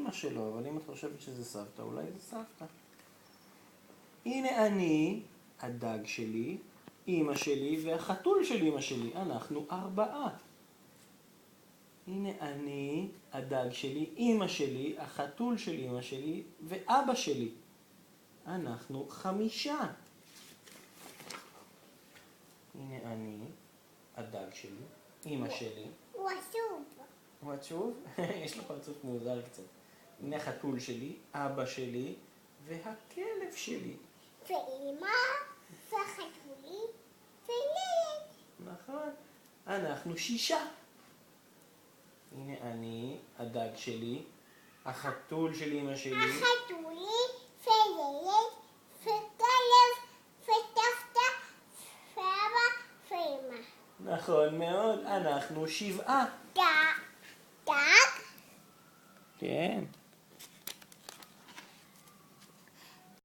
אמא שלו, אבל אם את חושבת שזה סבתא, אולי זה סבתא. הנה אני, הדג שלי, אמא שלי והחתול של אמא שלי. אנחנו 4. הנה אני, הדג שלי, אמא שלי, החתול של אמא שלי ואבא שלי. אנחנו 5. הנה אני, הדג שלי, אמא שלי. הוא עצוב. הוא עצוב? יש לו פרצוף מוזר קצת. הנה החתול שלי, אבא שלי והכלב שלי. ואמא, והחתולים, וילד. נכון. אנחנו 6. הנה אני, הדג שלי, החתול של אמא שלי. החתולים, וילד, וכלב, וסבתא, ואבא, ואמא. נכון מאוד, אנחנו 7. דג. כן.